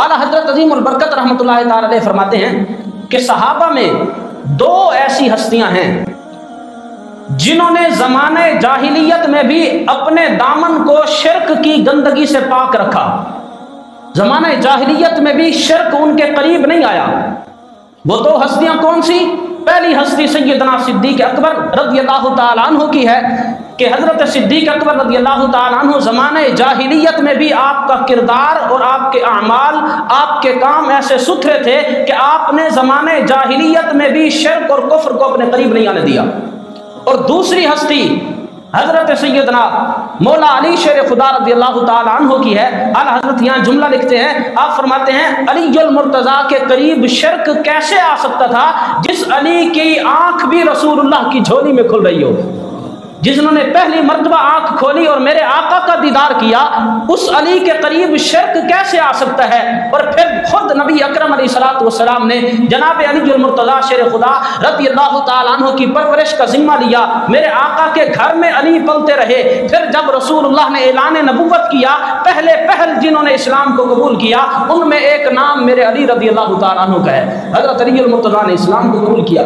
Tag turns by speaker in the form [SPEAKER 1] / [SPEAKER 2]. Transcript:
[SPEAKER 1] اعلیٰ حضرت عظیم البرکت رحمۃ اللہ تعالی علیہ فرماتے ہیں کہ صحابہ میں دو ایسی ہستیاں ہیں جنہوں نے زمانے جاہلیت میں بھی اپنے دامن کو شرک کی گندگی سے پاک رکھا. زمانے جاہلیت میں بھی شرک ان کے قریب نہیں آیا. وہ دو ہستیاں کون سی؟ پہلی ہستی سیدنا صدیق اکبر رضی اللہ تعالیٰ عنہ کی ہے کہ حضرت صدیق اکبر رضی اللہ تعالیٰ عنہ زمانے جاہلیت میں بھی آپ کا کردار اور آپ کے اعمال، آپ کے کام ایسے ستھرے تھے کہ آپ نے زمانے جاہلیت میں بھی شرک اور کفر کو اپنے قریب نہیں آنے دیا. اور دوسری ہستی حضرت سیدنا مولا علی شیر خدا رضی اللہ تعالیٰ عنہ کی ہے. اعلیٰ حضرت یہاں جملہ لکھتے ہیں، آپ فرماتے ہیں علی المرتضیٰ کے قریب شرک کیسے آ سکتا تھا جس علی کی آنکھ بھی رسول اللہ کی جھولی میں کھل رہی ہو، جنہوں نے پہلی مرتبہ آنکھ کھولی اور میرے آقا کا دیدار کیا، اس علی کے قریب شرک کیسے آ سکتا ہے؟ اور پھر خود نبی اکرم علیہ السلام نے جناب علی المرتضیٰ شیر خدا رضی اللہ تعالیٰ عنہ کی پرورش کا ذمہ لیا. میرے آقا کے گھر میں علی پلتے رہے. پھر جب رسول اللہ نے اعلان نبوت کیا، پہل جنہوں نے اسلام کو قبول کیا ان میں ایک نام میرے علی رضی اللہ تعالیٰ عنہ کا ہے. حضرت علی المرتضیٰ نے اسلام کو قبول کیا.